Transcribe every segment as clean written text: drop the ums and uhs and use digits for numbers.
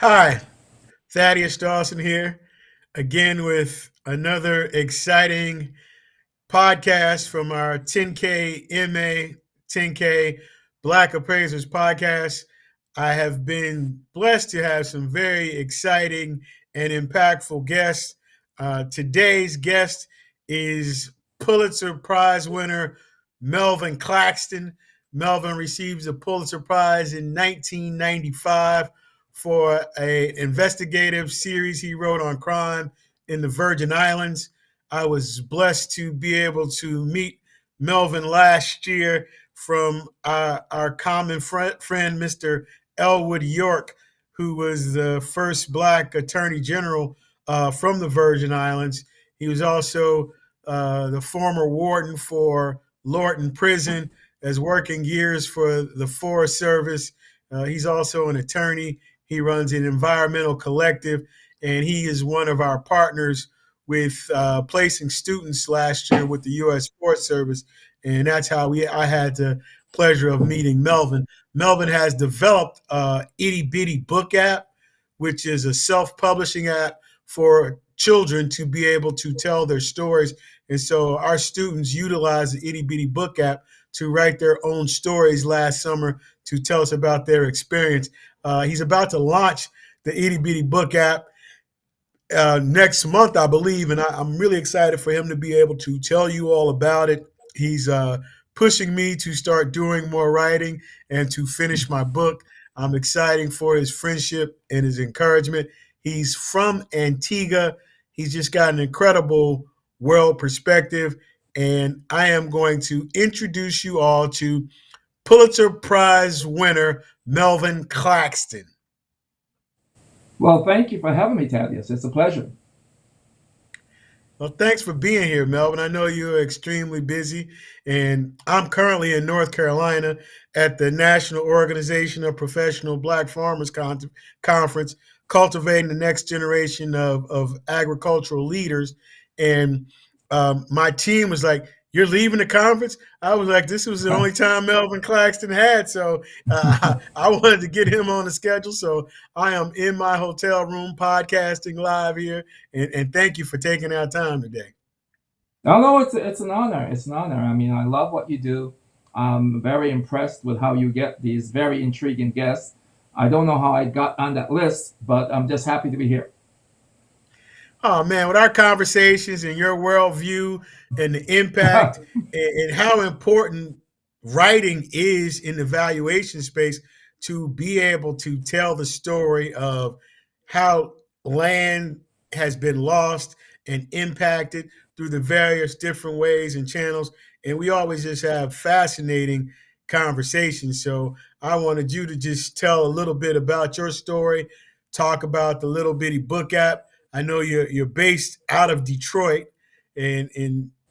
Hi, Thaddeus Dawson here, again with another exciting podcast from our 10K MA 10K Black Appraisers podcast. I have been blessed to have some very exciting and impactful guests. Today's guest is Pulitzer Prize winner Melvin Claxton. Melvin receives a Pulitzer Prize in 1995 for an investigative series he wrote on crime in the Virgin Islands. I was blessed to be able to meet Melvin last year from our common friend, Mr. Elwood York, who was the first Black Attorney General from the Virgin Islands. He was also the former warden for Lorton Prison, as working years for the Forest Service. He's also an attorney. He runs an environmental collective, and he is one of our partners with placing students last year with the U.S. Forest Service, and that's how I had the pleasure of meeting Melvin. Melvin has developed Itty Bitty Book App, which is a self-publishing app for children to be able to tell their stories. And so our students utilize the Itty Bitty Book App to write their own stories last summer to tell us about their experience. He's about to launch the Itty Bitty Book App next month, I believe, and I'm really excited for him to be able to tell you all about it. He's pushing me to start doing more writing and to finish my book. I'm excited for his friendship and his encouragement. He's from Antigua. He's just got an incredible world perspective, and I am going to introduce you all to Pulitzer Prize winner Melvin Claxton. Well, thank you for having me, Thaddeus. It's a pleasure. Well, thanks for being here, Melvin. I know you're extremely busy, and I'm currently in North Carolina at the National Organization of Professional Black Farmers Conference, cultivating the next generation of agricultural leaders. And my team was like, "You're leaving the conference?" I was like, "This was the only time Melvin Claxton had, so I wanted to get him on the schedule." So I am in my hotel room podcasting live here, and thank you for taking our time today. No, it's an honor. It's an honor. I mean, I love what you do. I'm very impressed with how you get these very intriguing guests. I don't know how I got on that list, but I'm just happy to be here. Oh man, with our conversations and your worldview and the impact and how important writing is in the valuation space to be able to tell the story of how land has been lost and impacted through the various different ways and channels. And we always just have fascinating conversations. So I wanted you to just tell a little bit about your story, talk about the Little Bitty Book App. I know you're based out of Detroit, and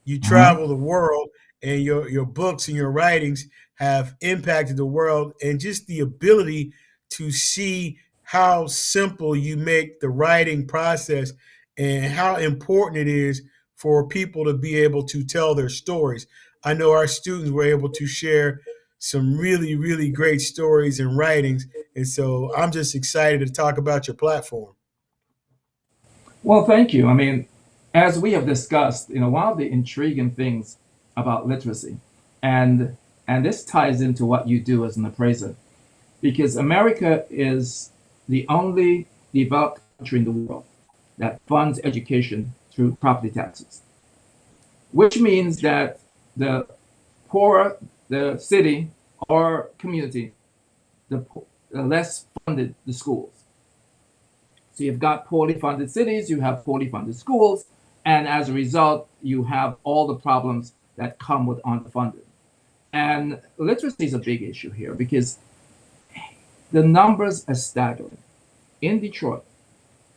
you Mhm. travel the world, and your books and your writings have impacted the world, and just the ability to see how simple you make the writing process and how important it is for people to be able to tell their stories. I know our students were able to share some really, really great stories and writings, and so I'm just excited to talk about your platform. Well, thank you. I mean, as we have discussed, one of the intriguing things about literacy, and and this ties into what you do as an appraiser, because America is the only developed country in the world that funds education through property taxes, which means that the poorer the city or community, the less funded the schools. So you've got poorly funded cities, you have poorly funded schools, and as a result, you have all the problems that come with underfunded. And literacy is a big issue here because the numbers are staggering. In Detroit,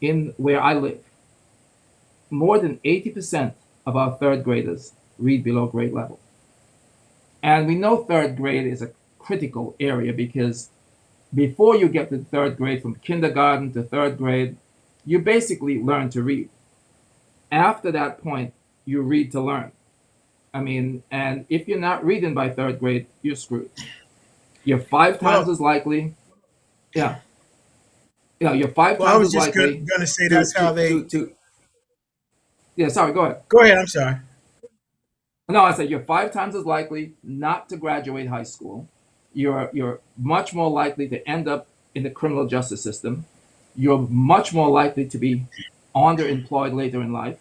in where I live, more than 80% of our third graders read below grade level. And we know third grade is a critical area because before you get to third grade, from kindergarten to third grade, you basically learn to read. After that point, you read to learn. I mean, and if you're not reading by third grade, you're screwed. You're five times Well, as likely. Yeah, you're five Well, I times was as just going likely to say to that's how to they. to to. Yeah, sorry. Go ahead. Go ahead. I'm sorry. No, I said you're five times as likely not to graduate high school. You're much more likely to end up in the criminal justice system. You're much more likely to be underemployed later in life.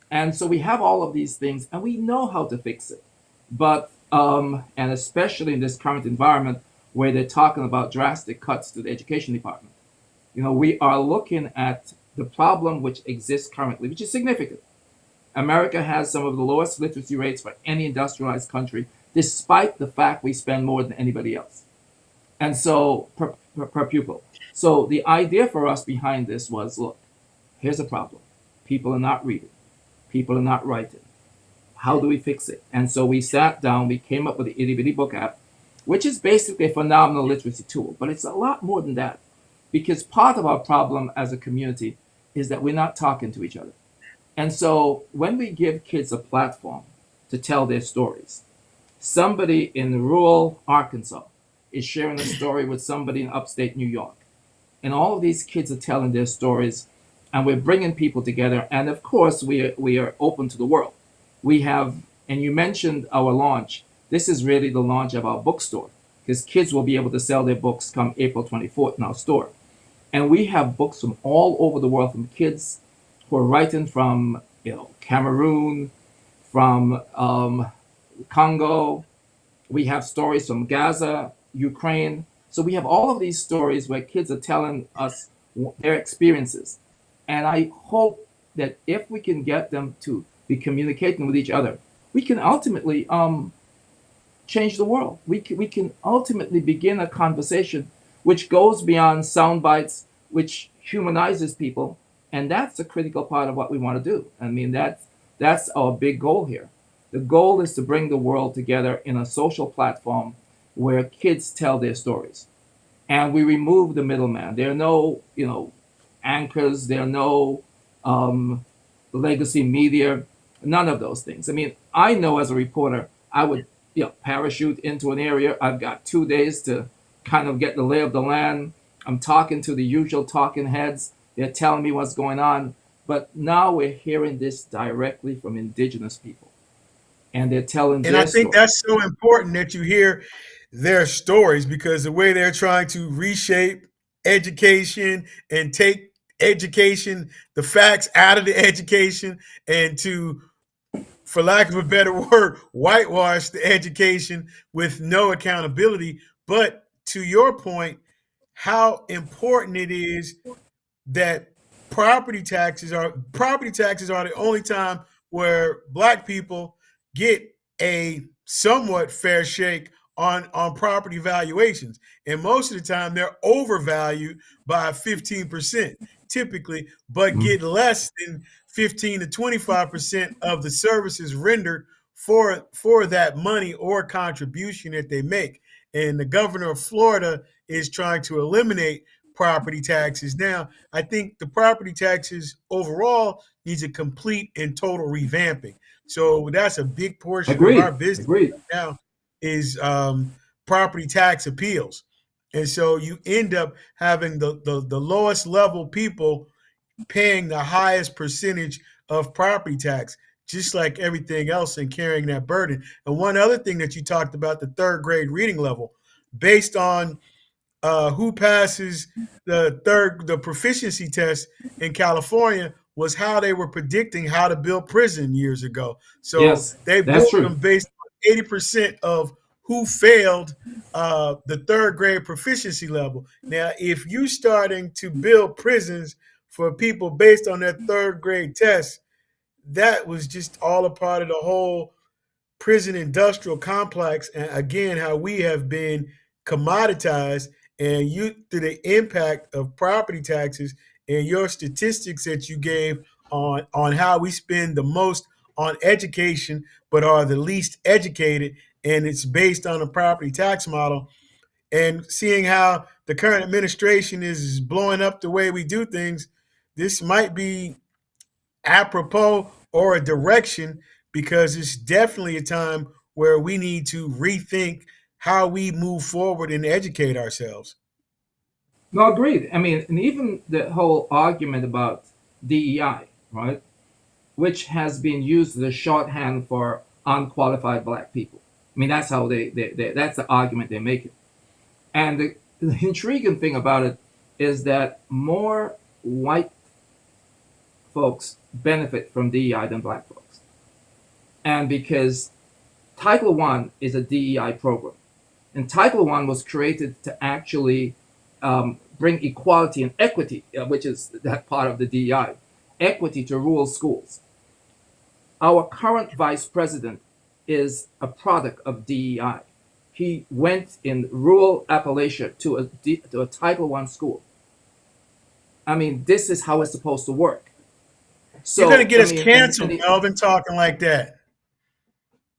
And so we have all of these things, and we know how to fix it. But and especially in this current environment where they're talking about drastic cuts to the education department, we are looking at the problem which exists currently, which is significant. America has some of the lowest literacy rates for any industrialized country, despite the fact we spend more than anybody else. And so per pupil. So the idea for us behind this was, look, here's a problem. People are not reading. People are not writing. How do we fix it? And so we sat down, we came up with the Itty Bitty Book App, which is basically a phenomenal literacy tool, but it's a lot more than that. Because part of our problem as a community is that we're not talking to each other. And so when we give kids a platform to tell their stories, somebody in rural Arkansas is sharing a story with somebody in upstate New York. And all of these kids are telling their stories, and we're bringing people together. And of course, we are open to the world. We have, and you mentioned our launch. This is really the launch of our bookstore because kids will be able to sell their books come April 24th in our store. And we have books from all over the world, from kids who are writing from Cameroon, from Congo. We have stories from Gaza, Ukraine. So we have all of these stories where kids are telling us their experiences. And I hope that if we can get them to be communicating with each other, we can ultimately change the world. We can ultimately begin a conversation which goes beyond sound bites, which humanizes people, and that's a critical part of what we want to do. I mean, that's our big goal here. The goal is to bring the world together in a social platform where kids tell their stories, and we remove the middleman. There are no, anchors. There are no legacy media. None of those things. I mean, I know as a reporter, I would parachute into an area. I've got 2 days to kind of get the lay of the land. I'm talking to the usual talking heads. They're telling me what's going on. But now we're hearing this directly from indigenous people, and they're telling And I their think stories. that's so important that you hear their stories because the way they're trying to reshape education and take education, the facts out of the education, and to, for lack of a better word, whitewash the education with no accountability. But to your point, how important it is that property taxes are the only time where black people get a somewhat fair shake on property valuations, and most of the time they're overvalued by 15% typically, but Mm. get less than 15 to 25% of the services rendered for that money or contribution that they make. And the governor of Florida is trying to eliminate property taxes. Now, I think the property taxes overall needs a complete and total revamping. So that's a big portion of our Agreed. business Agreed. now is property tax appeals. And so you end up having the lowest level people paying the highest percentage of property tax, just like everything else, and carrying that burden. And one other thing that you talked about, the third grade reading level, based on who passes the proficiency test in California was how they were predicting how to build prison years ago. So Yes, they that's built true. them based on 80% of who failed the third grade proficiency level. Now, if you starting to build prisons for people based on that third grade test, that was just all a part of the whole prison industrial complex, and again how we have been commoditized. And you, through the impact of property taxes and your statistics that you gave on how we spend the most on education but are the least educated, and it's based on a property tax model, and seeing how the current administration is blowing up the way we do things, this might be apropos or a direction, because it's definitely a time where we need to rethink how we move forward and educate ourselves. No, agreed. I mean, and even the whole argument about DEI, right, which has been used as a shorthand for unqualified black people. I mean, that's how that's the argument they make it. And the intriguing thing about it is that more white folks benefit from DEI than black folks. And because Title One is a DEI program, and Title One was created to actually bring equality and equity, which is that part of the DEI, equity to rural schools. Our current vice president is a product of DEI. He went in rural Appalachia to a Title One school. I mean, this is how it's supposed to work. You're going to So, get I us mean, canceled, Melvin, talking like that.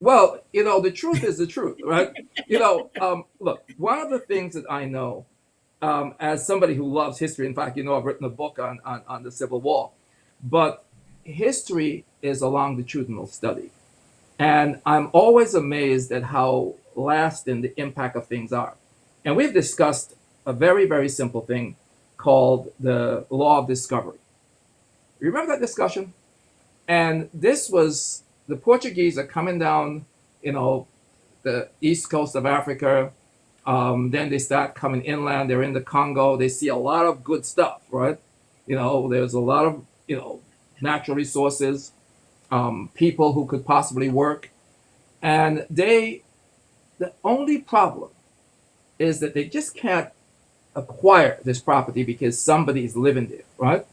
well, the truth is the truth, right? Look, one of the things that I know, as somebody who loves history, in fact, I've written a book on the Civil War, but history is a longitudinal study. And I'm always amazed at how lasting the impact of things are. And we've discussed a very, very simple thing called the law of discovery. Remember that discussion? And this was the Portuguese are coming down, the east coast of Africa. Then they start coming inland. They're in the Congo. They see a lot of good stuff, right? There's a lot of, natural resources, people who could possibly work. And the only problem is that they just can't acquire this property because somebody is living there, right?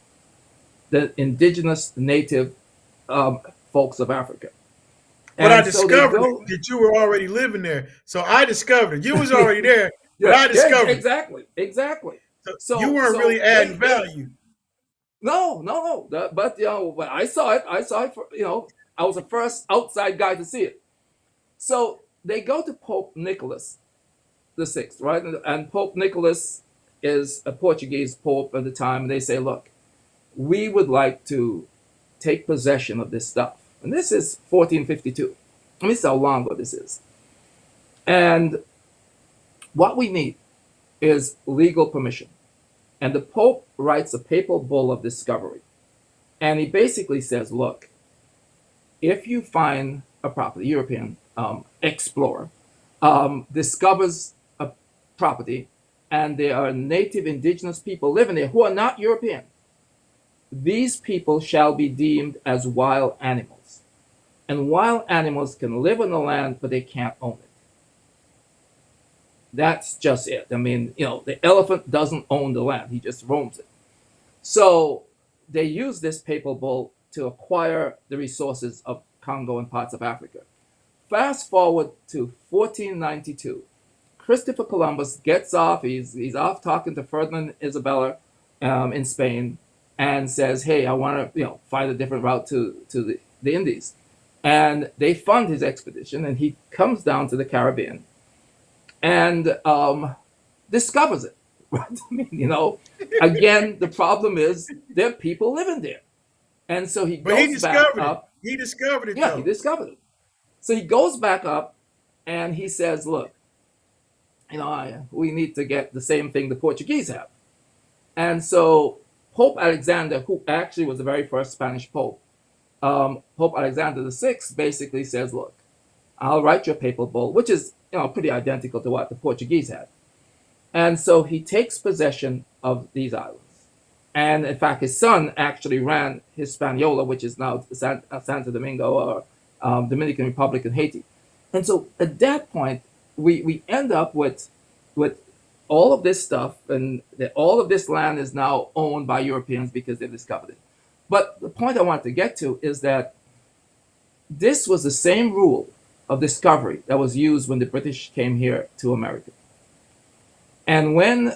The indigenous native um, folks of Africa. But I And so they discovered go, that you were already living there. So I discovered it. You was already there, but yeah, I yeah, discovered it. exactly, exactly. So you So, weren't really so adding value. no, no, no. But but I saw it. I saw it. I was the first outside guy to see it. So they go to Pope Nicholas the Sixth, right? And Pope Nicholas is a Portuguese pope at the time. And they say, look, we would like to take possession of this stuff. And this is 1452. And this is how long ago this is. And what we need is legal permission. And the Pope writes a papal bull of discovery. And he basically says, look, if you find a property, European explorer discovers a property and there are native indigenous people living there who are not European, these people shall be deemed as wild animals. And wild animals can live on the land, but they can't own it. That's just it. I mean, the elephant doesn't own the land, he just roams it. So they use this papal bull to acquire the resources of Congo and parts of Africa. Fast forward to 1492. Christopher Columbus gets off. He's off talking to Ferdinand Isabella in Spain, and says, "Hey, I want to find a different route to the Indies." And they fund his expedition, and he comes down to the Caribbean and discovers it. Right? I mean, again, the problem is there are people living there, and so he But he goes back discovered it. up. He discovered it Yeah, he though. discovered it. So he goes back up, and he says, "Look, we need to get the same thing the Portuguese have." And so Pope Alexander, who actually was the very first Spanish pope, Pope Alexander the Sixth, basically says, "Look, I'll write your papal bull," which is pretty identical to what the Portuguese had. And so he takes possession of these islands. And in fact, his son actually ran Hispaniola, which is now Santo Domingo, or Dominican Republic, and Haiti. And so at that point, we end up with all of this stuff, and all of this land is now owned by Europeans because they've discovered it. But the point I wanted to get to is that this was the same rule of discovery that was used when the British came here to America. And when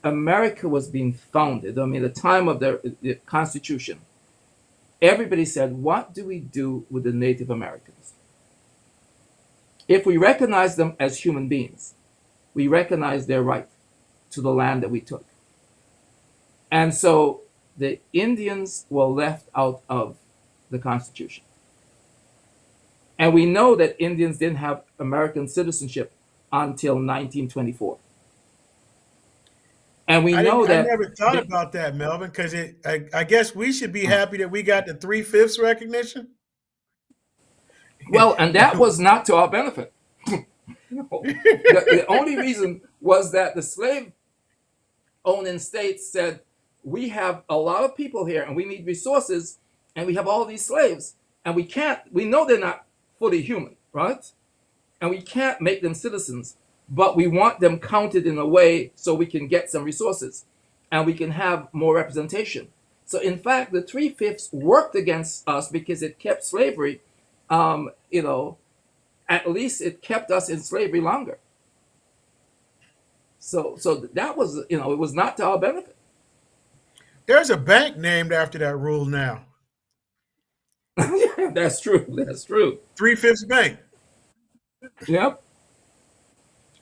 America was being founded, I mean, the time of the Constitution, everybody said, what do we do with the Native Americans? If we recognize them as human beings, we recognize their right to the land that we took. And so the Indians were left out of the Constitution. And we know that Indians didn't have American citizenship until 1924. And we I know didn't. I that never thought the, about that, Melvin, because I guess we should be happy that we got the 3/5 recognition. well, and that was not to our benefit. No. The only reason was that the slave owning states said, we have a lot of people here and we need resources and we have all these slaves and we know they're not fully human, right? And we can't make them citizens, but we want them counted in a way so we can get some resources and we can have more representation. So, in fact, the 3/5 worked against us because it kept slavery, um, you know, at least it kept us in slavery longer. So that was, it was not to our benefit. There's a bank named after that rule now. Yeah, that's true. That's true. 3/5 Bank. Yep.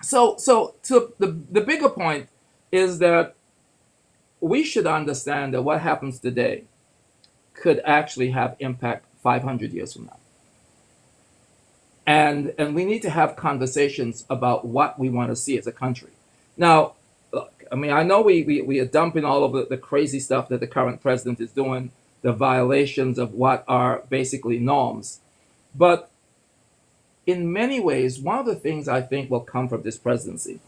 So to the bigger point is that we should understand that what happens today could actually have impact 500 years from now. And we need to have conversations about what we want to see as a country. Now, look, I mean, I know we are dumping all of the crazy stuff that the current president is doing, the violations of what are basically norms. But in many ways, one of the things I think will come from this presidency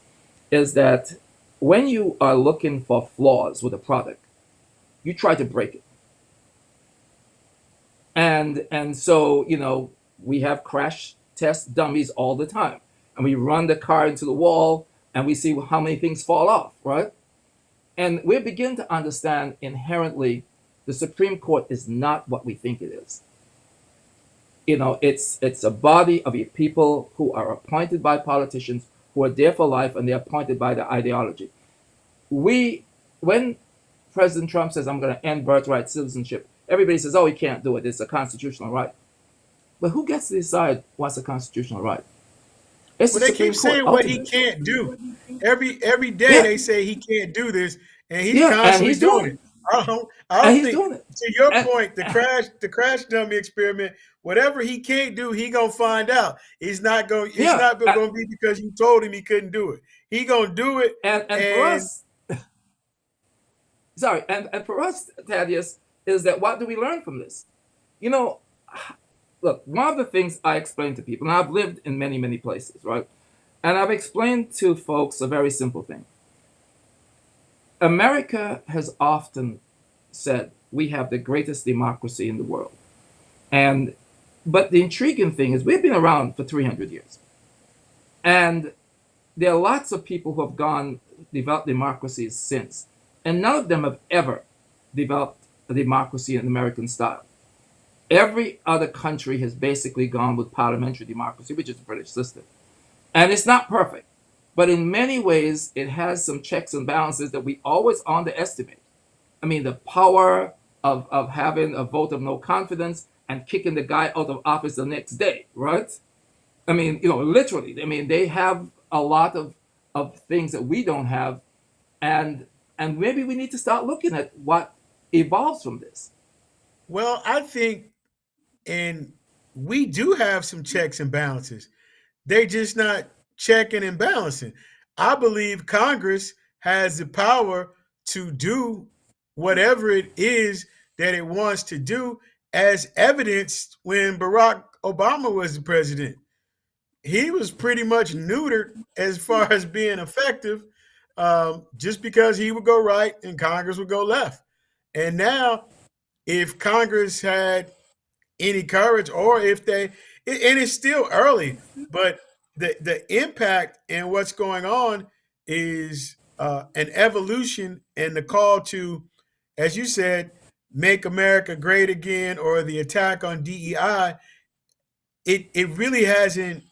is that when you are looking for flaws with a product, you try to break it. And so, we have crash test dummies all the time. And we run the car into the wall and we see how many things fall off, right? And we begin to understand inherently the Supreme Court is not what we think it is. It's a body of people who are appointed by politicians who are there for life and they're appointed by the ideology. We When President Trump says I'm going to end birthright citizenship, everybody says, oh, he can't do it, it's a constitutional right. But who gets to decide what's a constitutional right? It's Well, the they keep Supreme Court saying what he ultimately. can't do. Every day Yeah, they say he can't do this, and he's yeah, and constantly he's doing doing it. it. I don't And he's think. doing it. To your And point, the crash dummy experiment. Whatever he can't do, he gonna find out. He's not going. It's yeah, not going to be because you told him he couldn't do it. He gonna do it, and for and us, sorry, and for us, Thaddeus, is that what do we learn from this? You know, Look, one of the things I explain to people, and I've lived in many, many places, right? And I've explained to folks a very simple thing. America has often said we have the greatest democracy in the world. And but the intriguing thing is we've been around for 300 years. And there are lots of people who have gone developed democracies since. And none of them have ever developed a democracy in American style. Every other country has basically gone with parliamentary democracy, which is the British system. And it's not perfect, but in many ways, it has some checks and balances that we always underestimate. I mean, the power of having a vote of no confidence and kicking the guy out of office the next day, right? I mean, literally. I mean, they have a lot of things that we don't have, and and maybe we need to start looking at what evolves from this. well, I think, and we do have some checks and balances. They just not checking and balancing. I believe Congress has the power to do whatever it is that it wants to do, as evidenced when Barack Obama was the president. He was pretty much neutered as far as being effective, just because he would go right and Congress would go left. And now, if Congress had any courage, or if and it's still early, but the impact and what's going on is an evolution, and the call to, as you said, make America great again, or the attack on DEI. It really hasn't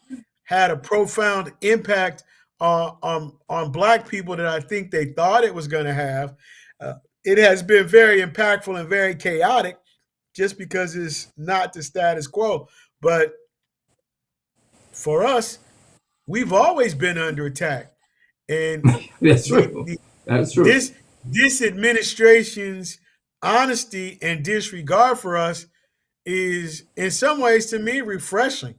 had a profound impact on Black people that I think they thought it was going to have. Uh, it has been very impactful and very chaotic, just because it's not the status quo. But for us, we've always been under attack, and That's the, true. the That's true. this administration's honesty and disregard for us is, in some ways, to me, refreshing,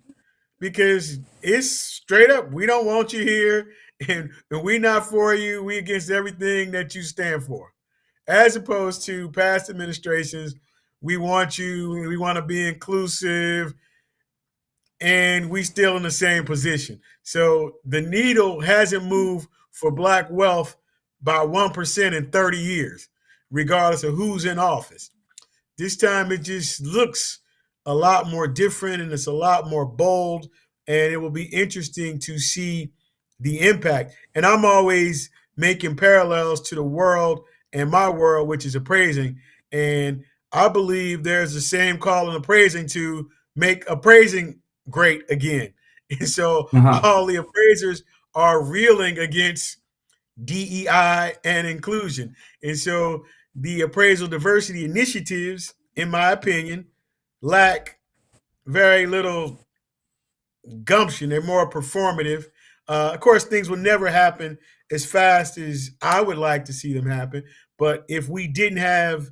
because it's straight up, we don't want you here, and we not for you. We against everything that you stand for. As opposed to past administrations, we want you. We want to be inclusive, and we still in the same position. So the needle hasn't moved for black wealth by 1% in 30 years, regardless of who's in office. This time it just looks a lot more different and it's a lot more bold. And it will be interesting to see the impact. And I'm always making parallels to the world and my world, which is appraising. And I believe there's the same call in appraising to make appraising great again. And so Uh-huh. all the appraisers are reeling against DEI and inclusion. And so the appraisal diversity initiatives, in my opinion, lack very little gumption. They're more performative. Of course, things will never happen as fast as I would like to see them happen. But if we didn't have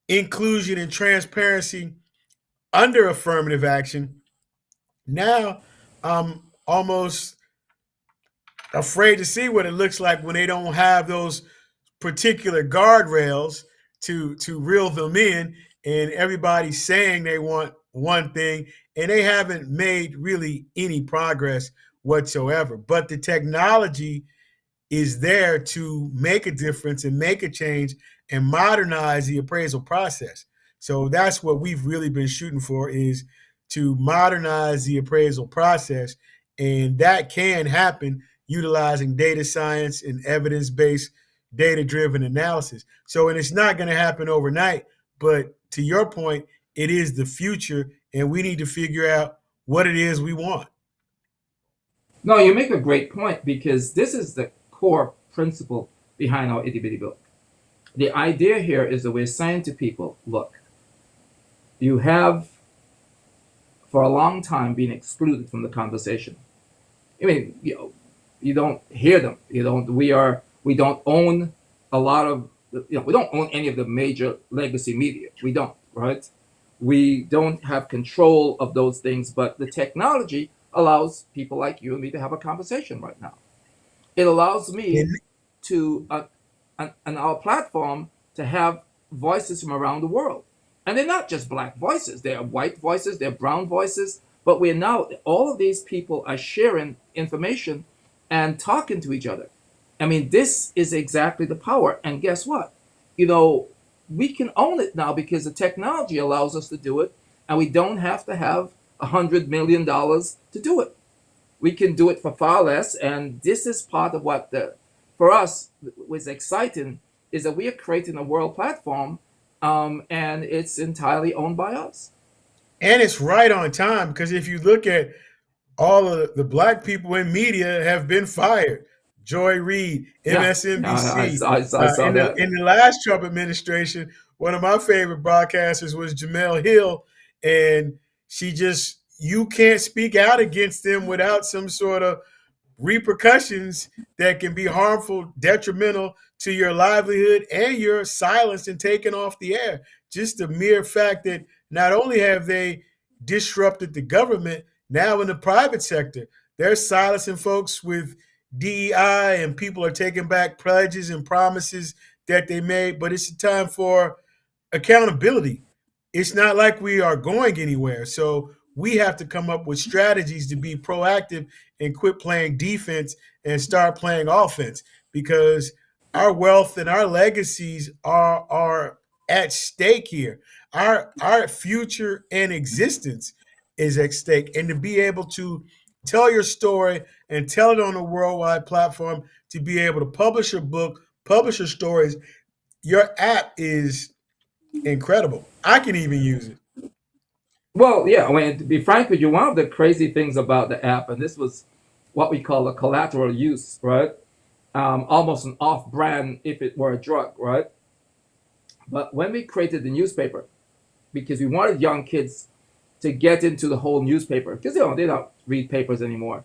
inclusion and transparency under affirmative action, now I'm almost afraid to see what it looks like when they don't have those particular guardrails to reel them in, and everybody's saying they want one thing and they haven't made really any progress whatsoever. But the technology is there to make a difference and make a change and modernize the appraisal process. So that's what we've really been shooting for, is to modernize the appraisal process, and that can happen utilizing data science and evidence-based data-driven analysis. So, and it's not going to happen overnight, but to your point, it is the future, and we need to figure out what it is we want. No, you make a great point because this is the core principle behind our itty bitty book. The idea here is that we're saying to people, look, you have for a long time been excluded from the conversation. I mean, you don't hear them. You don't. We don't own a lot of. We don't own any of the major legacy media. We don't, right? We don't have control of those things, but the technology allows people like you and me to have a conversation right now. It allows me And to on our platform to have voices from around the world, and they're not just black voices; they're white voices, they're brown voices. But we're now all of these people are sharing information and talking to each other. I mean, this is exactly the power. And guess what? You know, we can own it now because the technology allows us to do it, and we don't have to have $100 million to do it. We can do it for far less, and this is part of what the for us was exciting is that we are creating a world platform, and it's entirely owned by us. and it's right on time, because if you look at all of the black people in media have been fired. Joy Reid, Yeah, yeah, MSNBC. I saw that. In the last Trump administration, one of my favorite broadcasters was Jamel Hill, and she just you can't speak out against them without some sort of repercussions that can be harmful, detrimental to your livelihood, and your silence and taken off the air. Just the mere fact that not only have they disrupted the government, now in the private sector, they're silencing folks with DEI, and people are taking back pledges and promises that they made. But it's a time for accountability. It's not like we are going anywhere. So we have to come up with strategies to be proactive and quit playing defense and start playing offense, because our wealth and our legacies are at stake here. Our future and existence is at stake. And to be able to tell your story and tell it on a worldwide platform, to be able to publish your book, publish your stories, your app is incredible. I can even use it. Well, yeah, I mean, to be frank with you, one of the crazy things about the app, and this was what we call a collateral use, right? Almost an off brand if it were a drug, right? But when we created the newspaper, because we wanted young kids to get into the whole newspaper, because they don't read papers anymore.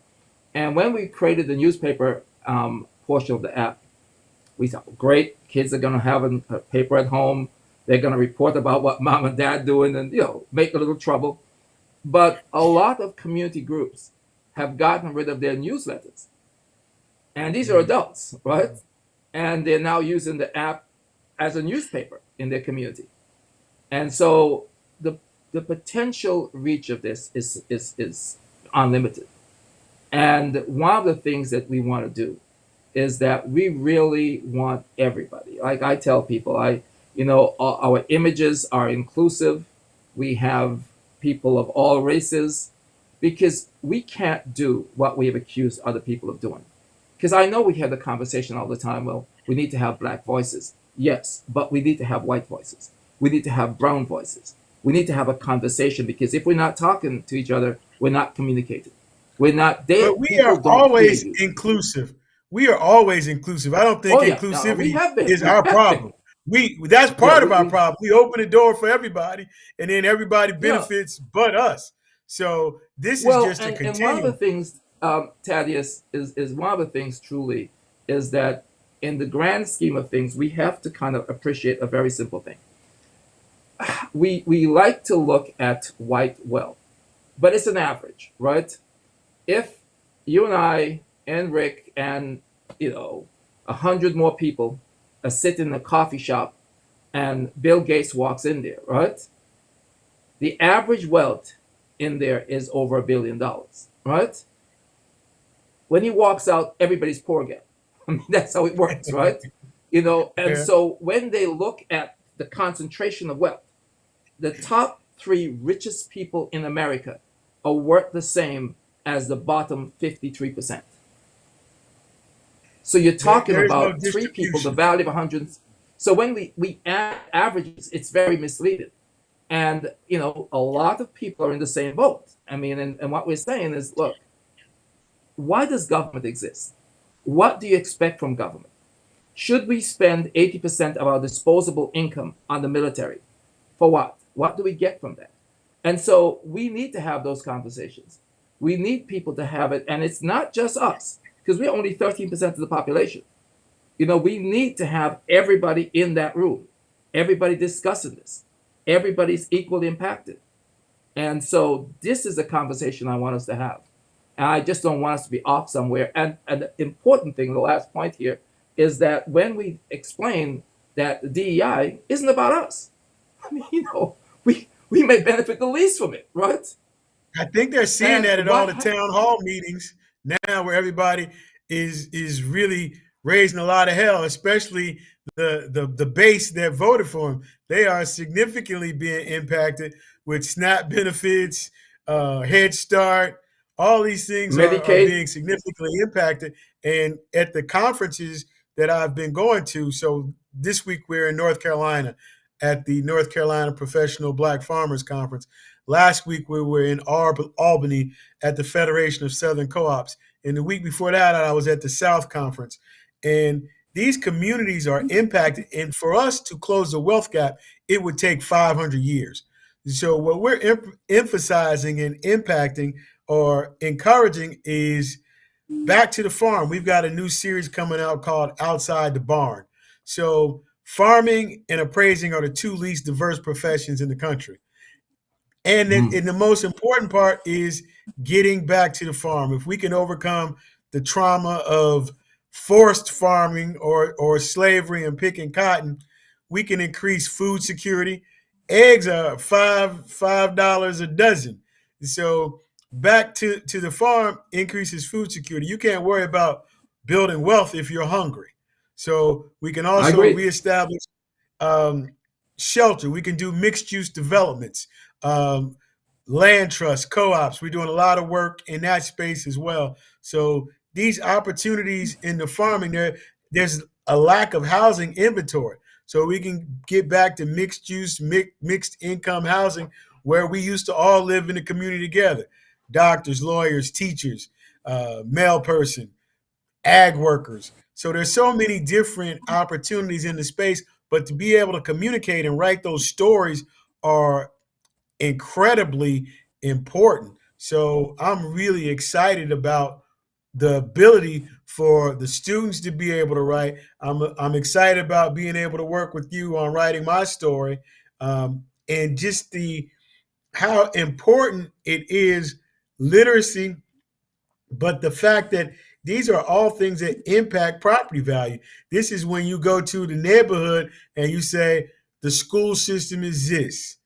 And when we created the newspaper portion of the app, we thought, great, kids are going to have a paper at home. They're going to report about what mom and dad doing and, make a little trouble. But a lot of community groups have gotten rid of their newsletters. And these are Mm. adults, right? And they're now using the app as a newspaper in their community. And so the the potential reach of this is unlimited. And one of the things that we want to do is that we really want everybody. Like I tell people, our images are inclusive. We have people of all races because we can't do what we have accused other people of doing. Because I know we have the conversation all the time. Well, we need to have black voices. Yes, but we need to have white voices. We need to have brown voices. We need to have a conversation because if we're not talking to each other, we're not communicating. We're not there. But we People are don't hear always you. inclusive. We are always inclusive. I don't think Oh yeah, we inclusivity have been. is We our have been. problem. That's Yeah, part of our problem. We open the door for everybody, and then everybody yeah. benefits but us. So this is Well, just a and one of the continuum. things, Thaddeus, is one of the things truly is that in the grand scheme of things, we have to kind of appreciate a very simple thing. We like to look at white wealth, but it's an average, right? If you and I and Rick and 100 more people are sitting in a coffee shop and Bill Gates walks in there, right? The average wealth in there is over $1 billion, right? When he walks out, everybody's poor again. I mean, that's how it works, right? And Yeah. so when they look at the concentration of wealth, the top three richest people in America are worth the same as the bottom 53%. So you're talking There is no about three people, the distribution. value of 100. So when we add averages, it's very misleading. And, a lot of people are in the same boat. I mean, and what we're saying is, look, why does government exist? What do you expect from government? Should we spend 80% of our disposable income on the military? For what? What do we get from that? And so we need to have those conversations. We need people to have it. And it's not just us, because we're only 13% of the population. We need to have everybody in that room, everybody discussing this. Everybody's equally impacted. And so this is a conversation I want us to have. And I just don't want us to be off somewhere. And the important thing, the last point here, is that when we explain that the DEI isn't about us, I mean, we may benefit the least from it, right? I think they're seeing And that at all what the town hall meetings now, where everybody is really raising a lot of hell, especially the base that voted for him. They are significantly being impacted with SNAP benefits, Head Start. All these things are Medicaid, being significantly impacted. And at the conferences that I've been going to, so this week we're in North Carolina at the North Carolina Professional Black Farmers Conference. Last week we were in Albany at the Federation of Southern Co-ops. And the week before that, I was at the South Conference. And these communities are impacted. And for us to close the wealth gap, it would take 500 years. So what we're emphasizing and impacting or encouraging is back to the farm. We've got a new series coming out called Outside the Barn. So farming and appraising are the two least diverse professions in the country. And the most important part is getting back to the farm. If we can overcome the trauma of forced farming or slavery and picking cotton, we can increase food security. Eggs are $5 a dozen. So back to the farm increases food security. You can't worry about building wealth if you're hungry. So we can I also agree. reestablish um, shelter. We can do mixed use developments, um, land trusts, co-ops. We're doing a lot of work in that space as well. So these opportunities in the farming, there's a lack of housing inventory. So we can get back to mixed use, mixed income housing where we used to all live in the community together. Doctors, lawyers, teachers, mail person, ag workers. So there's so many different opportunities in the space, but to be able to communicate and write those stories are incredibly important. So I'm really excited about the ability for the students to be able to write. I'm excited about being able to work with you on writing my story, and just the how important it is literacy, but the fact that These are all things that impact property value. This is when you go to the neighborhood and you say, the school system is this.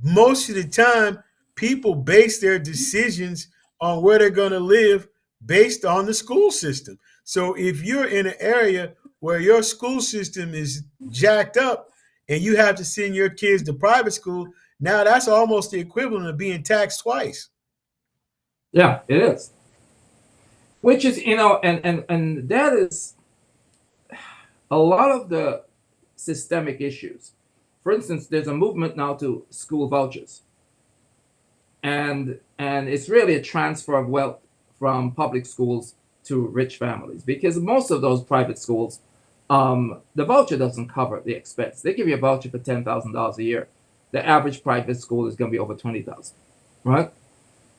Most of the time, people base their decisions on where they're going to live based on the school system. So if you're in an area where your school system is jacked up and you have to send your kids to private school, now that's almost the equivalent of being taxed twice. Yeah, it is. Which is, and that is a lot of the systemic issues. For instance, there's a movement now to school vouchers, and it's really a transfer of wealth from public schools to rich families, because most of those private schools, the voucher doesn't cover the expense. They give you a voucher for $10,000 a year. The average private school is going to be over 20,000, right?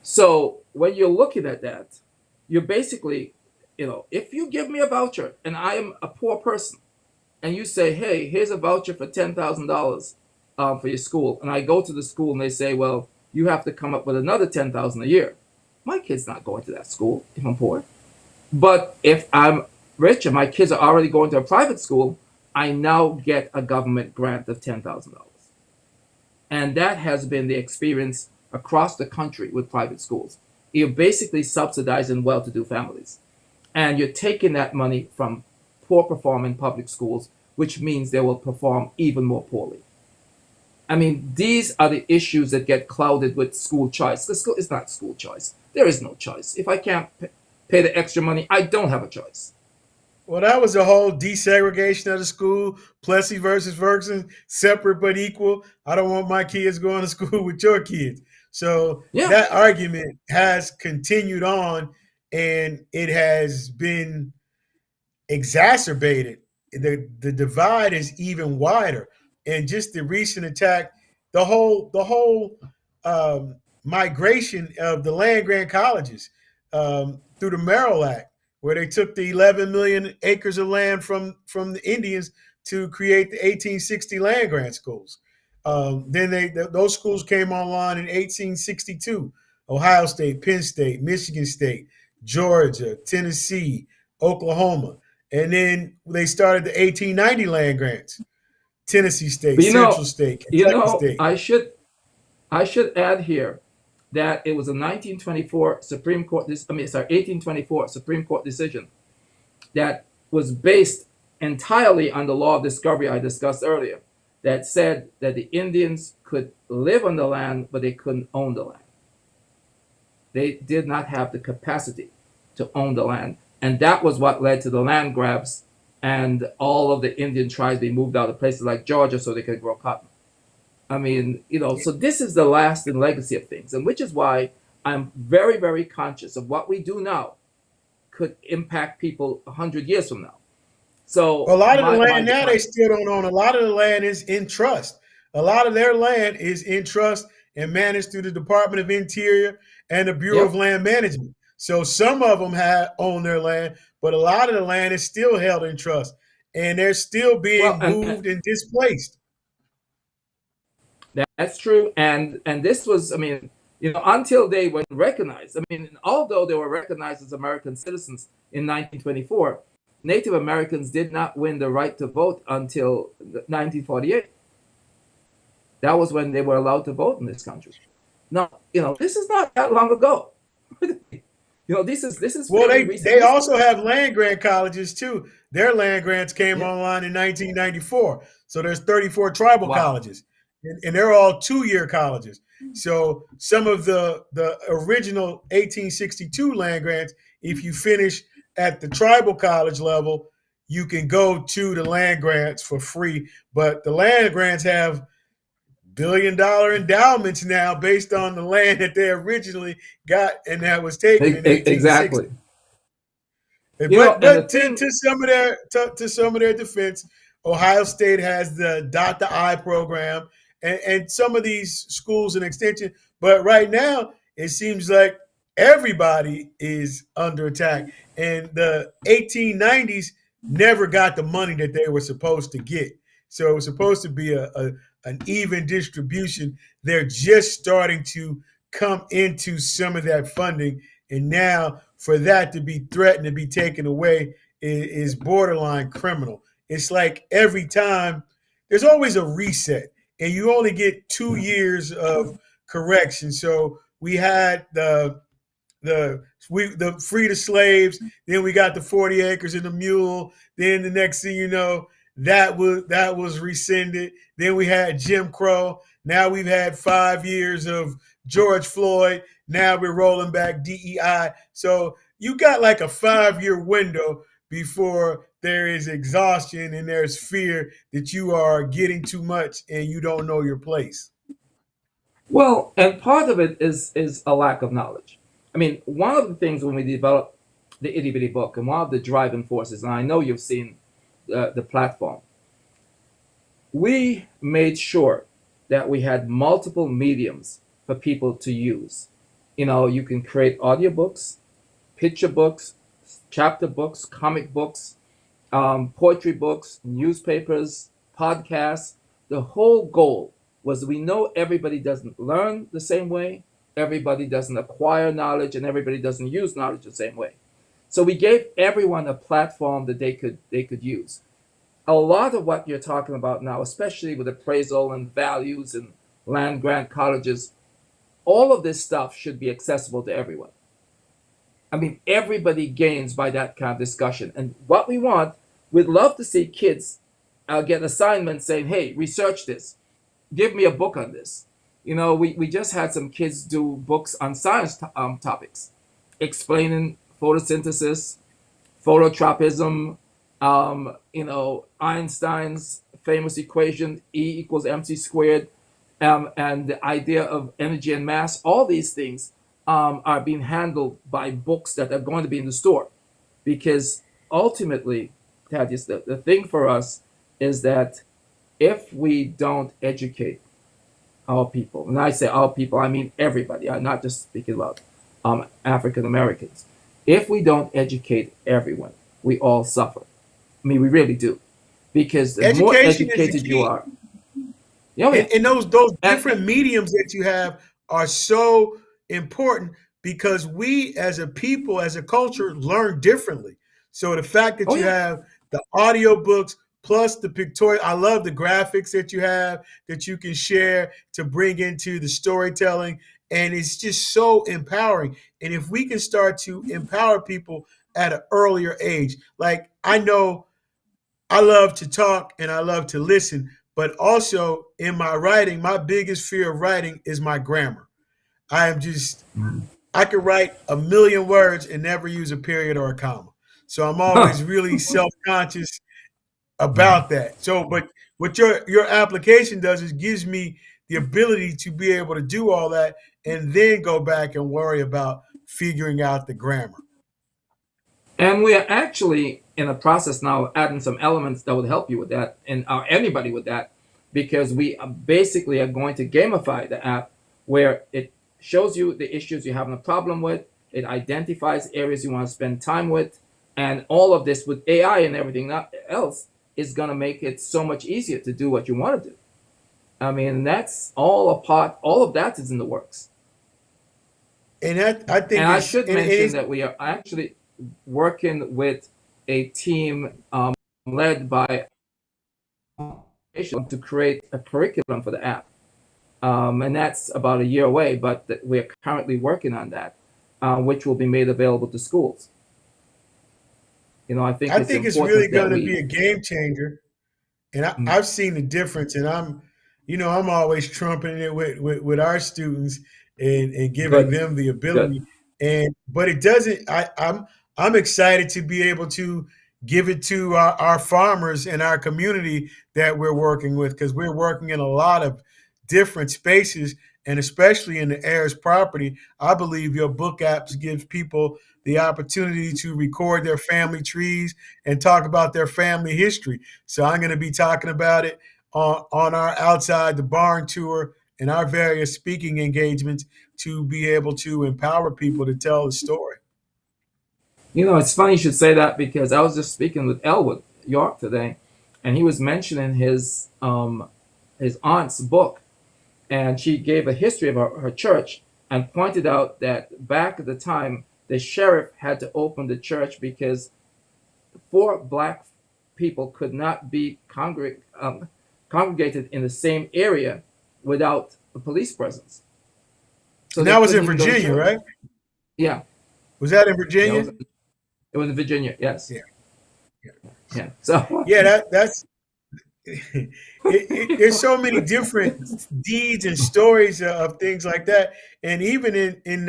So when you're looking at that, you're basically, if you give me a voucher and I am a poor person, and you say, hey, here's a voucher for $10,000 for your school, and I go to the school and they say, well, you have to come up with another $10,000 a year. My kid's not going to that school if I'm poor. But if I'm rich and my kids are already going to a private school, I now get a government grant of $10,000. And that has been the experience across the country with private schools. You're basically subsidizing well-to-do families. And you're taking that money from poor performing public schools, which means they will perform even more poorly. I mean, these are the issues that get clouded with school choice. The school is not school choice. There is no choice. If I can't pay the extra money, I don't have a choice. Well, that was the whole desegregation of the school, Plessy versus Ferguson, separate but equal. I don't want my kids going to school with your kids. So Yeah. that argument has continued on, and it has been exacerbated. The divide is even wider, and just the recent attack, the whole migration of the land grant colleges through the Merrill Act, where they took the 11 million acres of land from the Indians to create the 1860 land grant schools. Then those schools came online in 1862. Ohio State, Penn State, Michigan State, Georgia, Tennessee, Oklahoma. And then they started the 1890 land grants. Tennessee State, But Central State, Kentucky State. I should add here that it was a 1924 Supreme Court, 1824 Supreme Court decision that was based entirely on the law of discovery I discussed earlier, that said that the Indians could live on the land, but they couldn't own the land. They did not have the capacity to own the land. And that was what led to the land grabs and all of the Indian tribes being moved out of places like Georgia so they could grow cotton. I mean, so this is the lasting legacy of things, and which is why I'm very, very conscious of what we do now could impact people 100 years from now. A So lot of the my land now they still don't own. A lot of the land is in trust. A lot of their land is in trust and managed through the Department of Interior and the Bureau of yep. Land Management. So some of them have own their land, but a lot of the land is still held in trust, and they're still Well, being moved and displaced. that's true. And this was, I mean, until they were recognized. I mean, although they were recognized as American citizens in 1924, Native Americans did not win the right to vote until 1948. That was when they were allowed to vote in this country. Now, this is not that long ago. This is Well, fairly recent they history. also have land grant colleges too. Their land grants came Yeah. online in 1994. So there's 34 tribal Wow. colleges, and they're all 2-year colleges. So some of the original 1862 land grants, if you finish at the tribal college level, you can go to the land grants for free. But the land grants have $1 billion endowments now based on the land that they originally got and that was taken in 1860. Exactly. And the But to, thing, to some of their to some of their defense, Ohio State has the Dot the I program and some of these schools and extension. But right now, it seems like everybody is under attack, and the 1890s never got the money that they were supposed to get. So it was supposed to be an even distribution. They're just starting to come into some of that funding, and now for that to be threatened to be taken away is borderline criminal. It's like every time there's always a reset, and you only get 2 years of correction. So we had the free the slaves. Then we got the 40 acres and the mule. Then the next thing you know, that was rescinded. Then we had Jim Crow. Now we've had 5 years of George Floyd. Now we're rolling back DEI. So you got like a 5 year window before there is exhaustion and there's fear that you are getting too much and you don't know your place. Well, and part of it is a lack of knowledge. I mean, one of the things when we developed the Itty Bitty book, and one of the driving forces, and I know you've seen the platform, we made sure that we had multiple mediums for people to use. You know, you can create audiobooks, picture books, chapter books, comic books, poetry books, newspapers, podcasts. The whole goal was we know everybody doesn't learn the same way, everybody doesn't acquire knowledge, and everybody doesn't use knowledge the same way. So we gave everyone a platform that they could use. A lot of what you're talking about now, especially with appraisal and values and land grant colleges, all of this stuff should be accessible to everyone. I mean, everybody gains by that kind of discussion. And what we want, we'd love to see kids get assignments saying, hey, research this, give me a book on this. You know, we just had some kids do books on science topics, explaining photosynthesis, phototropism, Einstein's famous equation, E equals mc squared, and the idea of energy and mass. All these things are being handled by books that are going to be in the store. Because ultimately, Thaddeus, the thing for us is that if we don't educate our people, and I say our people, I mean everybody, I'm not just speaking about African Americans. If we don't educate everyone, we all suffer. I mean, we really do. Because the more Education is the educated you key. are, yeah, yeah. And those And, different mediums that you have are so important because we as a people, as a culture, learn differently. So the fact that oh, you yeah. have the audiobooks plus the pictorial, I love the graphics that you have that you can share to bring into the storytelling. And it's just so empowering. And if we can start to empower people at an earlier age, like I know I love to talk and I love to listen, but also in my writing, my biggest fear of writing is my grammar. I am just, I could write a million words and never use a period or a comma. So I'm always really self conscious about that. So, but what your application does is gives me the ability to be able to do all that and then go back and worry about figuring out the grammar. And we are actually in a process now of adding some elements that would help you with that, and anybody with that, because we basically are going to gamify the app where it shows you the issues you're having a problem with, it identifies areas you want to spend time with, and all of this with AI and everything else is going to make it so much easier to do what you want to do. I mean, that's all a part, all of that is in the works. And that I And think I is, should and mention it's that we are actually working with a team led by to create a curriculum for the app. And that's about a year away, but we're currently working on that, which will be made available to schools. You know, I think I it's think it's really important that going to we. be a game changer. And Mm, I've seen the difference, and I'm always trumpeting it with our students and giving good, them the good. ability. And but it doesn't. I'm excited to be able to give it to our farmers and our community that we're working with because we're working in a lot of different spaces, and especially in the heirs property. I believe your book apps gives people the opportunity to record their family trees and talk about their family history. So I'm going to be talking about it on our outside the barn tour and our various speaking engagements to be able to empower people to tell the story. You know, it's funny you should say that because I was just speaking with Elwood York today, and he was mentioning his aunt's book, and she gave a history of her church and pointed out that back at the time the sheriff had to open the church because four black people could not be congregated in the same area without a police presence. So And they that was couldn't in even go to Virginia, right? church. Yeah, Was that in yeah, Virginia? it was in Virginia. Yes, Yeah. yeah. So Yeah, that's there's so many different deeds and stories of things like that, and even in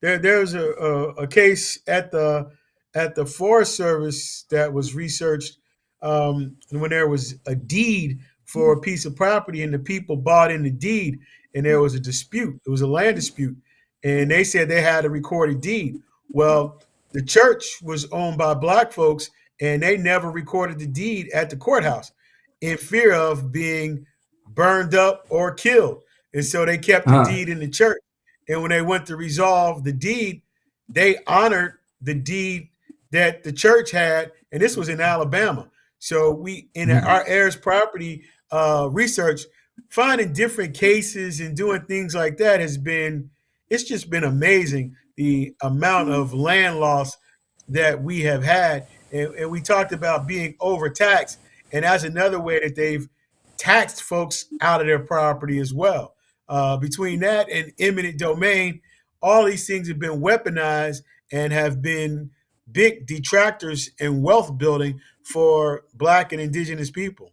there's a case at the Forest Service that was researched when there was a deed for a piece of property and the people bought in the deed and there was a dispute. It was a land dispute, and they said they had a recorded deed. Well, the church was owned by black folks, and they never recorded the deed at the courthouse in fear of being burned up or killed. And so they kept the uh, deed in the church. And when they went to resolve the deed, they honored the deed that the church had. And this was in Alabama. So we, in our heirs property research, finding different cases and doing things like that it's just been amazing the amount of land loss that we have had. And we talked about being overtaxed, and that's another way that they've taxed folks out of their property as well. Between that and eminent domain, all these things have been weaponized and have been big detractors in wealth building for Black and Indigenous people.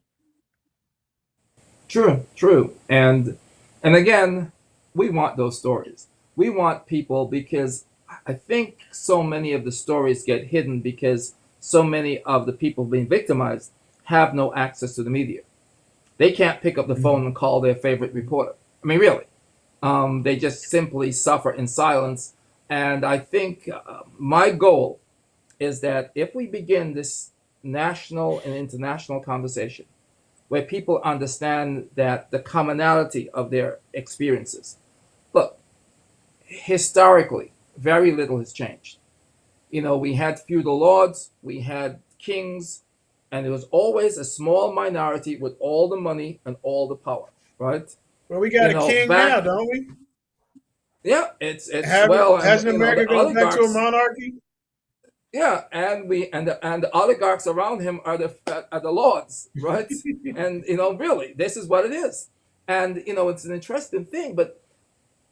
true, true, and again, we want those stories. We want people because I think so many of the stories get hidden because so many of the people being victimized have no access to the media. They can't pick up the phone and call their favorite reporter. I mean, really, they just simply suffer in silence. And I think my goal is that if we begin this national and international conversation where people understand that the commonality of their experiences. Look, historically, very little has changed. We had feudal lords, we had kings, and there was always a small minority with all the money and all the power, right? Well, we got a king now, Back, don't we? yeah, it's well, and Hasn't the America gone back to a oligarchs, monarchy? yeah, and the oligarchs around him are the lords, right? And really, this is what it is, and it's an interesting thing. But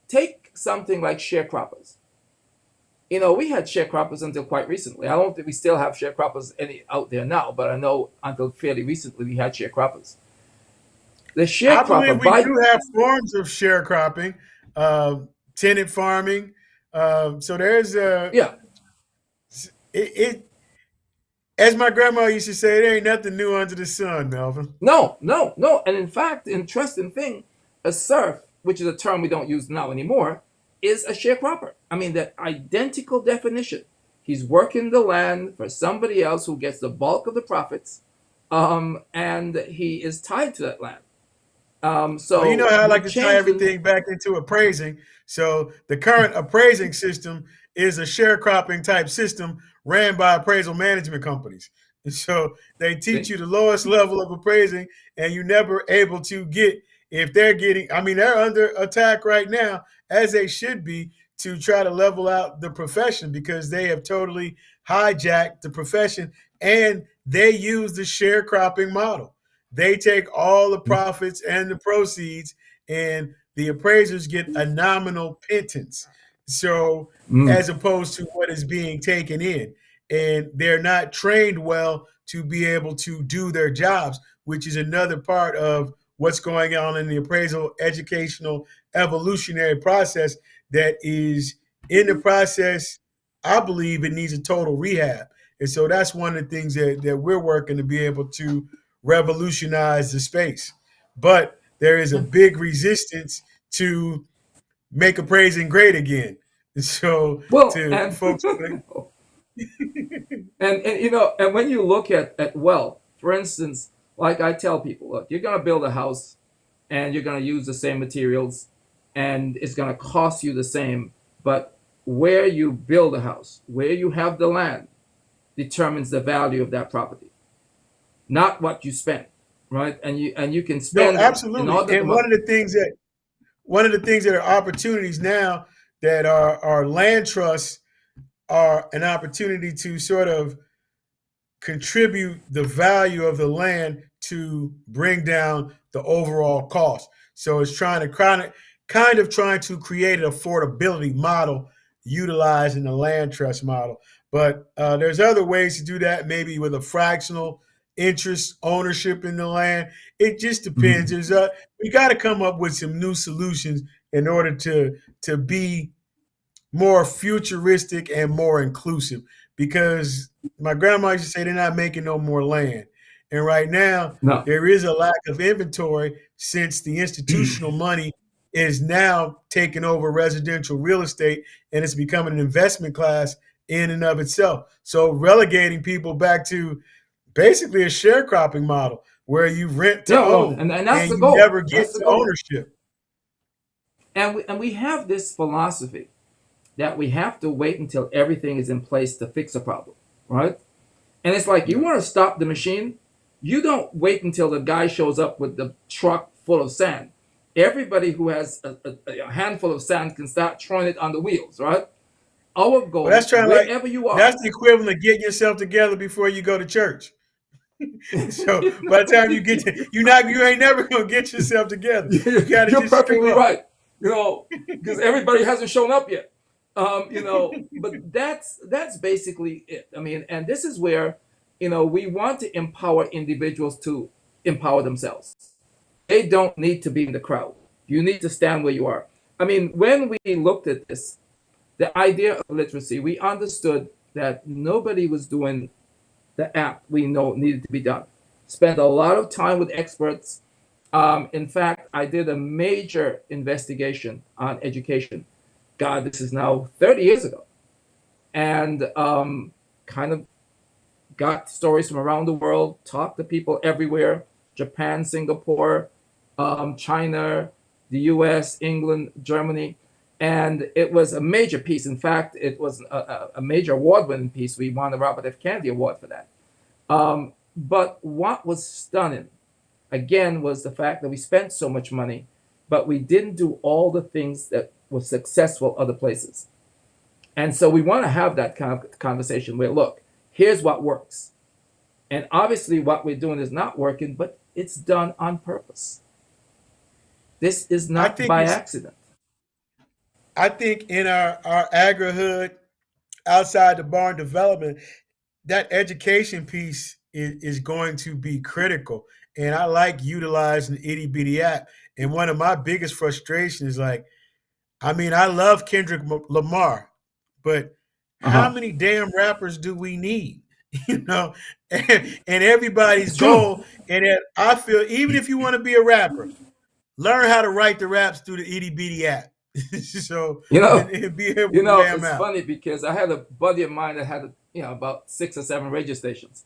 take something like sharecroppers. We had sharecroppers until quite recently. I don't think we still have sharecroppers any out there now, but I know until fairly recently we had sharecroppers. The I believe sharecropper we by do have forms of sharecropping, tenant farming. So there's yeah, it, as my grandma used to say, there ain't nothing new under the sun, Melvin. no, no, no, and in fact, interesting thing, a serf, which is a term we don't use now anymore, is a sharecropper. I mean, the identical definition. He's working the land for somebody else who gets the bulk of the profits, and he is tied to that land. Well, you know So how I we like to tie changed the everything back into appraising. So the current appraising system is a sharecropping type system ran by appraisal management companies. And so they teach thing. you the lowest level of appraising, and you're never able to get if they're getting. I mean, they're under attack right now, as they should be, to try to level out the profession because they have totally hijacked the profession, and they use the sharecropping model. They take all the profits and the proceeds, and the appraisers get a nominal pittance. So, Mm, as opposed to what is being taken in, and they're not trained well to be able to do their jobs, which is another part of what's going on in the appraisal educational evolutionary process that is in the process. I believe it needs a total rehab. And so that's one of the things that we're working to be able to revolutionize the space. But there is a yeah. big resistance to make appraising great again. So Well, to and folks, and when you look at wealth, for instance, like I tell people, look, you're gonna build a house and you're gonna use the same materials and it's gonna cost you the same, but where you build a house, where you have the land, determines the value of that property, not what you spend, right? And you can no, spend in absolutely. order to And one of the things that are opportunities now that are land trusts are an opportunity to sort of contribute the value of the land to bring down the overall cost. So it's trying to kind of trying to create an affordability model utilizing the land trust model. But there's other ways to do that, maybe with a fractional interest ownership in the land. It just depends. Mhm. We got to come up with some new solutions in order to be more futuristic and more inclusive, because my grandma used to say they're not making no more land. And right now, No. there is a lack of inventory since the institutional money is now taking over residential real estate and it's becoming an investment class in and of itself. So relegating people back to basically a sharecropping model where you rent to Yeah, well, own and that's and the you goal. never get That's the to goal. ownership. And we have this philosophy that we have to wait until everything is in place to fix a problem, right? And it's like, you Yeah. want to stop the machine, you don't wait until the guy shows up with the truck full of sand. Everybody who has a handful of sand can start throwing it on the wheels, right? Our Well, that's goal, trying like wherever you are, that's the equivalent of getting yourself together before you go to church. So by the time you get to, you ain't never gonna get yourself together. You got to you're just show perfectly up. right. Because everybody hasn't shown up yet. But that's basically it. I mean, and this is where we want to empower individuals to empower themselves. They don't need to be in the crowd. You need to stand where you are. I mean, when we looked at this, the idea of literacy, we understood that nobody was doing the app we know needed to be done. Spent a lot of time with experts. In fact, I did a major investigation on education. God, this is now 30 years ago. And kind of got stories from around the world, talked to people everywhere: Japan, Singapore, China, the US, England, Germany. And it was a major piece. In fact, it was a major award winning piece. We won the Robert F. Kennedy Award for that. But what was stunning, again, was the fact that we spent so much money, but we didn't do all the things that were successful other places. And so we want to have that kind of conversation where, look, here's what works. And obviously, what we're doing is not working, but it's done on purpose. This is I not think by it's accident. I think in our agri-hood outside the barn development, that education piece is going to be critical. And I like utilizing the Itty Bitty app. And one of my biggest frustrations is like, I mean, I love Kendrick Lamar, but Uh how huh. many damn rappers do we need? You know, and everybody's It's true. goal. And I feel even if you want to be a rapper, learn how to write the raps through the Itty Bitty app. So You know, and be able to jam it's out. funny because I had a buddy of mine that had about 6 or 7 radio stations.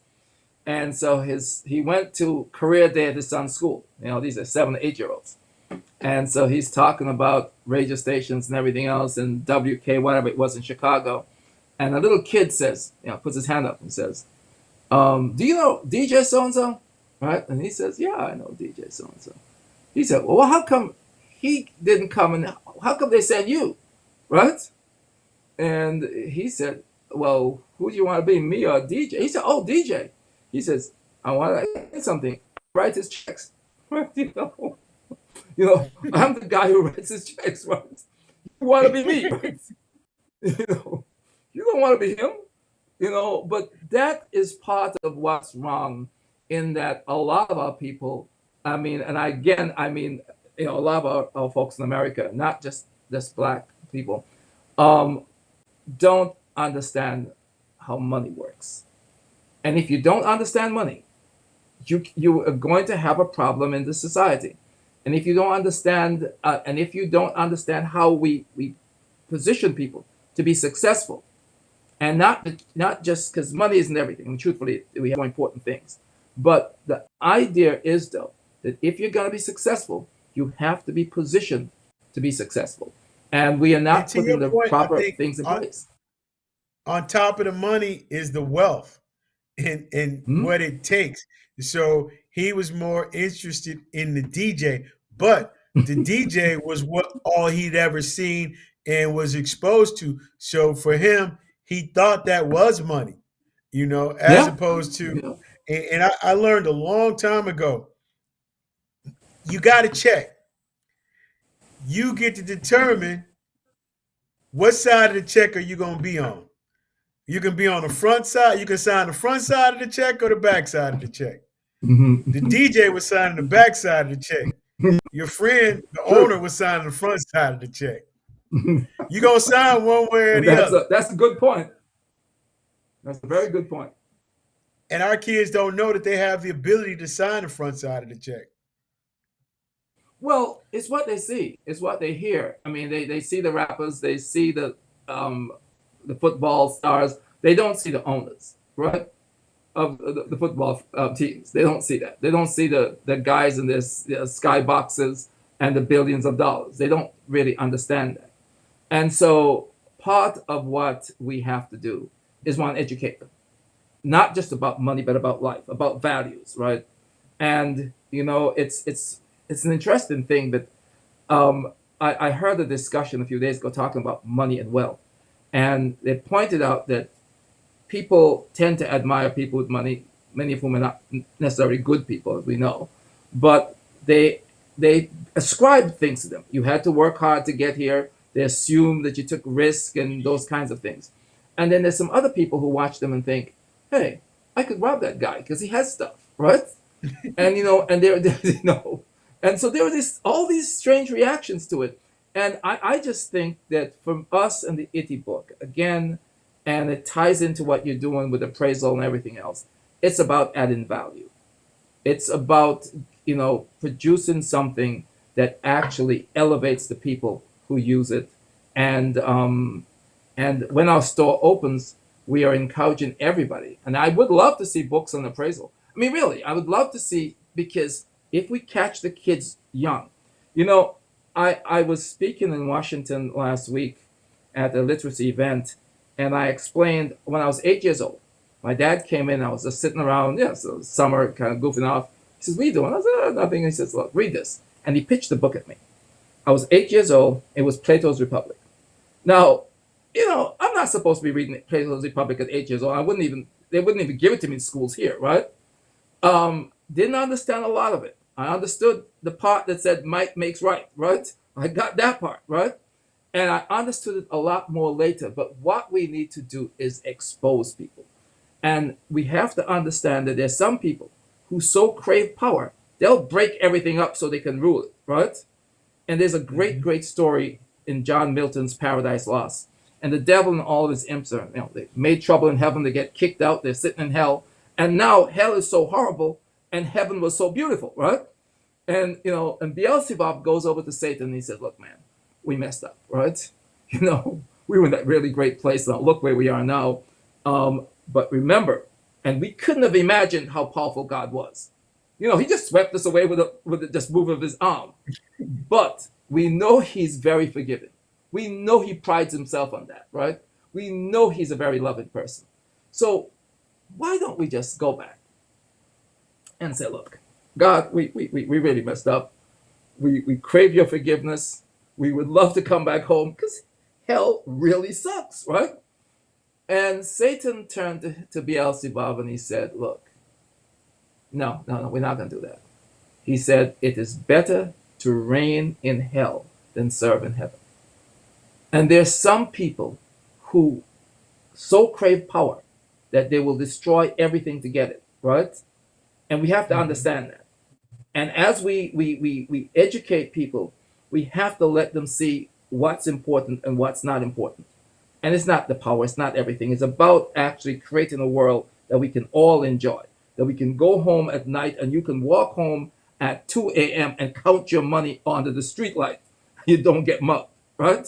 And so he went to career day at his son's school. These are 7 or 8 year olds. And so he's talking about radio stations and everything else and WK, whatever it was in Chicago. And a little kid says, puts his hand up and says, do you know DJ so and so? Right? And he says, yeah, I know DJ so and so. He said, well, how come he didn't come and how come they sent you? Right? And he said, well, who do you want to be, me or DJ? He said, oh, DJ. He says, I want to say something. Write his checks. Right? I'm the guy who writes his checks. Right? You want to be me, right? you know, you don't want to be him. But that is part of what's wrong in that a lot of our people, I mean, and again, I mean, a lot of our folks in America, not just black people, um, don't understand how money works. And if you don't understand money, you are going to have a problem in the society. And if you don't understand how we position people to be successful, and not just because money isn't everything. And truthfully, we have more important things. But the idea is though that if you're going to be successful, you have to be positioned to be successful, and we are And not to putting your the point, I proper think things in place. on top of the money is the wealth and Hmm? what it takes. So he was more interested in the DJ, but the DJ was what all he'd ever seen and was exposed to. So for him, he thought that was money, as Yeah. opposed to, Yeah. and I learned a long time ago, you got to check. You get to determine what side of the check are you going to be on. You can be on the front side. You can sign the front side of the check or the back side of the check. The Mhm. DJ was signing the back side of the check. Your friend, the owner, True. was signing the front side of the check. You gonna sign one way or And the other. that's a good point. That's a very good point. And our kids don't know that they have the ability to sign the front side of the check. Well, it's what they see. It's what they hear. I mean, they see the rappers, they see um, the football stars. They don't see the owners, right? Of the football teams. They don't see that. They don't see the guys in this sky boxes and the billions of dollars. They don't really understand that. And so part of what we have to do is one, educate them, not just about money, but about life, about values, right? And it's an interesting thing that I heard a discussion a few days ago talking about money and wealth, and they pointed out that people tend to admire people with money, many of whom are not necessarily good people, as we know, but they ascribe things to them. You had to work hard to get here. They assume that you took risk and those kinds of things. And then there's some other people who watch them and think, hey, I could rob that guy because he has stuff, right? And and there and so there were all these strange reactions to it. And I just think that from us and the Itty book, again, and it ties into what you're doing with appraisal and everything else, it's about adding value. It's about producing something that actually elevates the people who use it. And um, and when our store opens, we are encouraging everybody. And I would love to see books on appraisal. I mean, really, I would love to see, because if we catch the kids young, you know, I was speaking in Washington last week at a literacy event, and I explained when I was 8 years old. My dad came in, I was just sitting around, so summer, kind of goofing off. He says, "What are you doing?" I said, "Nothing." He says, "Look, read this." And he pitched the book at me. I was 8 years old. It was Plato's Republic. Now, I'm not supposed to be reading Plato's Republic at 8 years old. They wouldn't even give it to me in schools here, right? Didn't understand a lot of it. I understood the part that said might makes right? I got that part, right? And I understood it a lot more later. But what we need to do is expose people. And we have to understand that there's some people who so crave power, they'll break everything up so they can rule it, right? And there's a great, Mm-hmm. great story in John Milton's Paradise Lost. And the devil and all of his imps are, they made trouble in heaven, they get kicked out, they're sitting in hell. And now hell is so horrible and heaven was so beautiful, right? And Beelzebub goes over to Satan and he says, "Look, man, we messed up, right? We were in that really great place. Now look where we are now. But remember, and we couldn't have imagined how powerful God was. He just swept us away with just move of his arm. But we know he's very forgiving. We know he prides himself on that, right? We know he's a very loving person. So why don't we just go back and say, look, God, we really messed up. We crave your forgiveness. We would love to come back home because hell really sucks, right? And Satan turned to Beelzebub and he said, look, no, no, no, we're not going to do that. He said, it is better to reign in hell than serve in heaven. And there's some people who so crave power that they will destroy everything to get it, right? And we have to Mm-hmm. understand that. And as we educate people, we have to let them see what's important and what's not important. And it's not the power, it's not everything. It's about actually creating a world that we can all enjoy, that we can go home at night and you can walk home at 2 a.m. and count your money under the street light. You don't get mugged, right?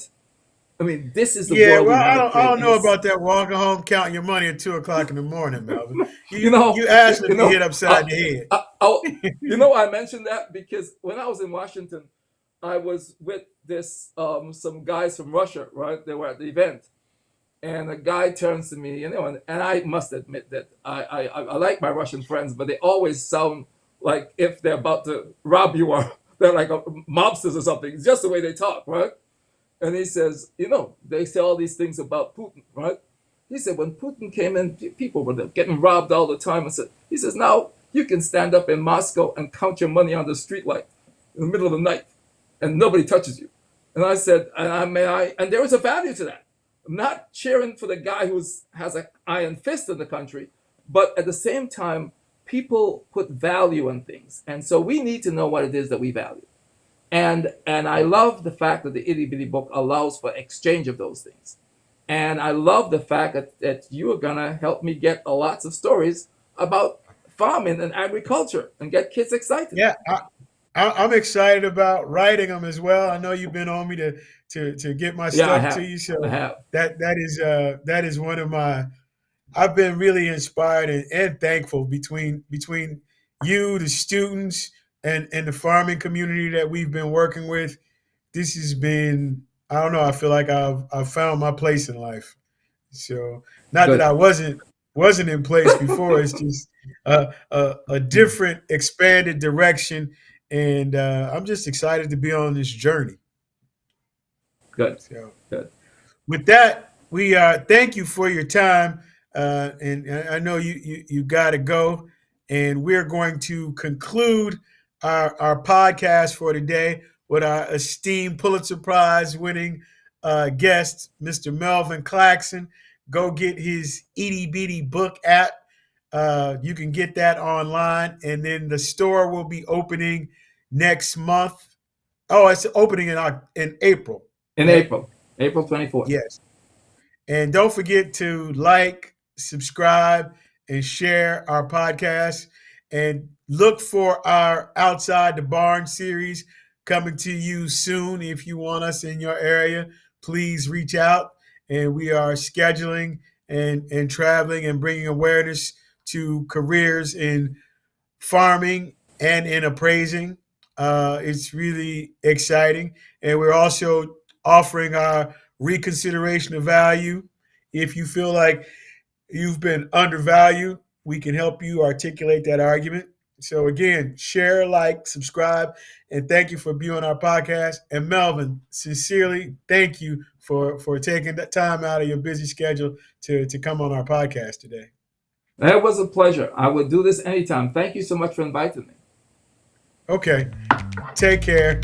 I mean, this is the Yeah, world we well, want I to don't, I create. don't And know it's, about that walking home counting your money at 2 o'clock in the morning, Melvin. you You know, you asking you to be hit know, upside the I mentioned that because when I was in Washington, I was with some guys from Russia, right? They were at the event, and a guy turns to me, and I must admit that I like my Russian friends, but they always sound like if they're about to rob you or they're like mobsters or something. It's just the way they talk, right? And he says, they say all these things about Putin, right? He said, when Putin came in, people were getting robbed all the time. He says, now you can stand up in Moscow and count your money on the street light in the middle of the night, and nobody touches you. And I said, and there was a value to that. I'm not cheering for the guy who has an iron fist in the country, but at the same time, people put value on things, and so we need to know what it is that we value. And I love the fact that the Itty Bitty book allows for exchange of those things. And I love the fact that you are gonna help me get lots of stories about farming and agriculture and get kids excited. Yeah, I'm excited about writing them as well. I know you've been on me to get my Yeah, I stuff to have. you, so I have. that is one of my. I've been really inspired and thankful between you, the students, and the farming community that we've been working with. This has been, I don't know, I feel like I've found my place in life. So not that Good. I wasn't in place before. It's just a different, expanded direction, and I'm just excited to be on this journey. Good. So Good. with that, we thank you for your time, and I know you got to go, and we're going to conclude our podcast for today with our esteemed Pulitzer Prize-winning guest, Mr. Melvin Claxton. Go get his Itty Bitty Book App. You can get that online, and then the store will be opening next month. Oh, it's opening in April, In right? April, April 24th. Yes. And don't forget to like, subscribe, and share our podcast. And look for our Outside the Barn series coming to you soon. If you want us in your area, please reach out. And we are scheduling and traveling and bringing awareness to careers in farming and in appraising. It's really exciting. And we're also offering our reconsideration of value. If you feel like you've been undervalued, we can help you articulate that argument. So, again, share, like, subscribe, and thank you for being on our podcast. And Melvin, sincerely, thank you for taking that time out of your busy schedule to come on our podcast today. That was a pleasure. I would do this anytime. Thank you so much for inviting me. Okay, take care.